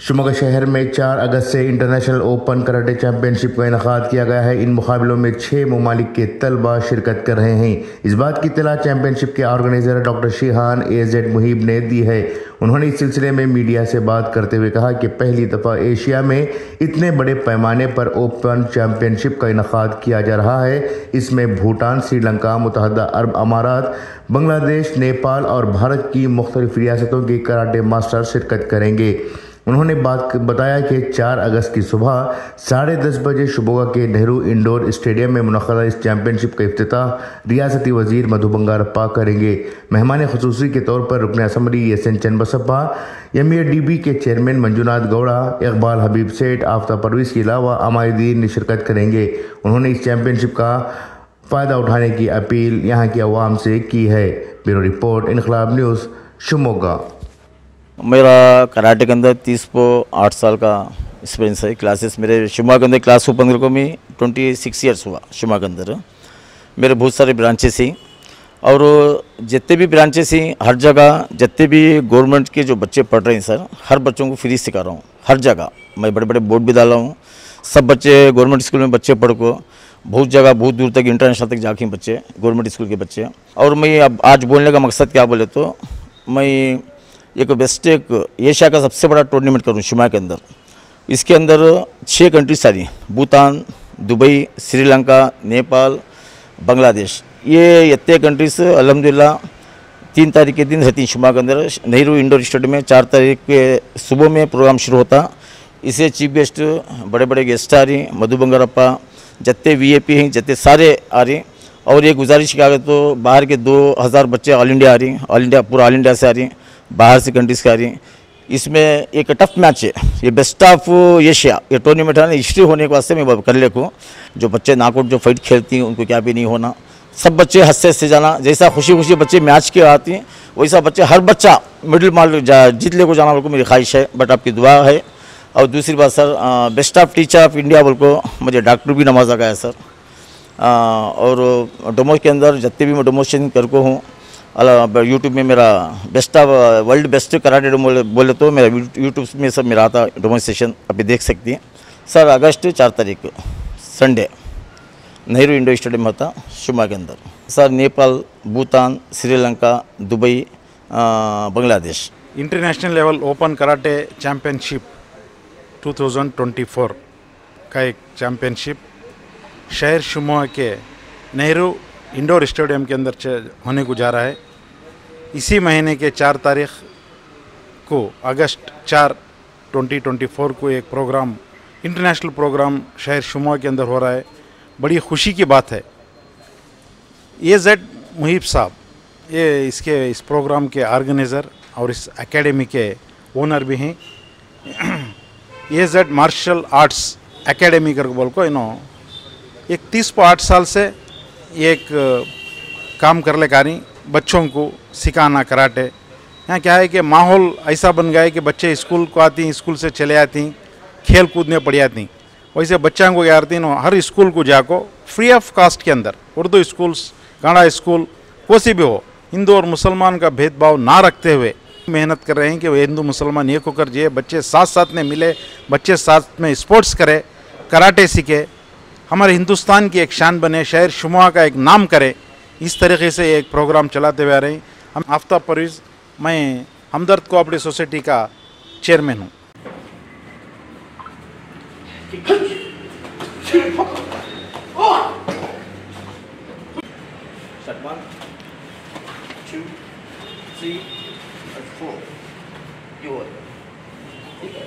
शिमोगा शहर में 4 अगस्त से इंटरनेशनल ओपन कराटे चैंपियनशिप का इनेकाद किया गया है। इन मुकाबलों में 6 ममालिक के तलबा शिरकत कर रहे हैं। इस बात की इत्तला चैंपियनशिप के ऑर्गेनाइजर डॉक्टर शिहान AZ मुहिब ने दी है। उन्होंने इस सिलसिले में मीडिया से बात करते हुए कहा कि पहली दफ़ा एशिया में इतने बड़े पैमाने पर ओपन चैंपियनशिप का इनेकाद किया जा रहा है। इसमें भूटान, श्रीलंका, मुत्तहदा अरब अमारात, बांग्लादेश, नेपाल और भारत की मुख्तलिफ रियासतों के कराटे मास्टर शिरकत करेंगे। उन्होंने बताया कि 4 अगस्त की सुबह 10:30 बजे शिमोगा के नेहरू इंडोर स्टेडियम में मुनक़्क़दा इस चैंपियनशिप का इफ्तिताह रियासती वज़ीर मधु बंगारप्पा करेंगे। मेहमान ख़ुसूसी के तौर पर रुकन असम्बली SN चन्नबसप्पा, MADB के चेयरमैन मंजुनाथ गौड़ा, इकबाल हबीब सेठ, आफ्ताब परवेज़ के अलावा अमायदीन शिरकत करेंगे। उन्होंने इस चैंपियनशिप का फ़ायदा उठाने की अपील यहाँ की आवाम से की है। ब्यूरो रिपोर्ट, इनकलाब न्यूज़, शिमोगा। मेरा कराटे के अंदर 30 साल का एक्सपीरियंस है। क्लासेस मेरे शिमोगा के अंदर क्लास ओपन को मैं 26 ईयर्स हुआ। शिमोगा के अंदर मेरे बहुत सारे ब्रांचेस हैं और जितने भी ब्रांचेस हैं हर जगह जितने भी गवर्नमेंट के जो बच्चे पढ़ रहे हैं सर, हर बच्चों को फ्री सिखा रहा हूँ। हर जगह मैं बड़े बड़े बोर्ड भी डाला हूँ। सब बच्चे गवर्नमेंट स्कूल में बच्चे पढ़ को बहुत जगह बहुत दूर तक इंटरनेशनल तक जाके बच्चे गवर्नमेंट स्कूल के बच्चे। और मैं अब आज बोलने का मकसद क्या बोले तो मैं एक एशिया का सबसे बड़ा टूर्नामेंट करूँ शिमोगा के अंदर। इसके अंदर 6 कंट्रीज सारी, भूटान, दुबई, श्रीलंका, नेपाल, बांग्लादेश, ये इतने कंट्रीज अल्हम्दुलिल्लाह 3 तारीख के दिन रहती हैं शिमोगा के अंदर नेहरू इंडोर स्टेडियम में। 4 तारीख के सुबह में प्रोग्राम शुरू होता। इसे चीफ गेस्ट बड़े बड़े गेस्ट आ रही, मधु बंगारप्पा, जितने VIP हैं जितने सारे आ रही। और ये गुजारिश किया गया तो बाहर के 2000 बच्चे ऑल इंडिया आ रही, पूरा ऑल इंडिया से आ रही, बाहर से कंट्रीज का आ रही। इसमें एक टफ मैच है, ये बेस्ट ऑफ एशिया ये टूर्नामेंट है ना, हिस्ट्री होने के वास्ते मैं कर ले को जो बच्चे नॉकआउट जो फाइट खेलती हैं उनको क्या भी नहीं होना, सब बच्चे हंसते हंसते जाना। जैसा खुशी खुशी बच्चे मैच के आती हैं वैसा बच्चे हर बच्चा मिडिल मार्क जीत ले को जाना बोल को मेरी ख्वाहिश है, बट आपकी दुआ है। और दूसरी बात sir, best of teacher of India बोल को मुझे डॉक्टर भी नवाजा गया है सर। और डोमो के अंदर जितने भी मैं डोमोशन कर को हूँ यूट्यूब में मेरा best of world best karate बोले तो मेरा यूट्यूब में सब मेरा आता डेमोन्स्ट्रेशन अभी देख सकती हैं सर। अगस्त 4 तारीख को संडे नेहरू इंडोर स्टेडियम होता शिमोगा के अंदर sir. Nepal, Bhutan, Sri Lanka, Dubai, Bangladesh. International level open karate championship 2024 का एक चैम्पियनशिप शहर शिमोगा के नेहरू इंडोर स्टेडियम के अंदर होने को जा रहा है। इसी महीने के 4 तारीख को अगस्त 4, 2024 को एक प्रोग्राम, इंटरनेशनल प्रोग्राम शहर शिमोगा के अंदर हो रहा है। बड़ी खुशी की बात है। AZ मुहिब साहब ये इस प्रोग्राम के ऑर्गेनाइज़र और इस एकेडमी के ओनर भी हैं। AZ मार्शल आर्ट्स एकेडमी कर बोल को एक 30-8 साल से एक काम कर ले कारी बच्चों को सिखाना कराटे। यहाँ क्या है कि माहौल ऐसा बन गया है कि बच्चे स्कूल को आती, स्कूल से चले आती, खेल कूदने पड़ जाती। वैसे बच्चों को क्या करती हर स्कूल को जाको फ्री ऑफ कास्ट के अंदर उर्दू स्कूल्स, गाड़ा स्कूल, कोई भी हो, हिंदू और मुसलमान का भेदभाव ना रखते हुए मेहनत कर रहे हैं कि वो हिंदू मुसलमान एक होकर जिए, बच्चे साथ साथ में मिले, बच्चे साथ में स्पोर्ट्स करे, कराटे सीखे, हमारे हिंदुस्तान की एक शान बने, शहर शिमोगा का एक नाम करे। इस तरीके से एक प्रोग्राम चलाते हुए आ रहे हैं। हम आफ्ताब परवेज़, मैं हमदर्द कोऑपरेटिव सोसाइटी का चेयरमैन हूँ। Two, three, and 4. ठीक है।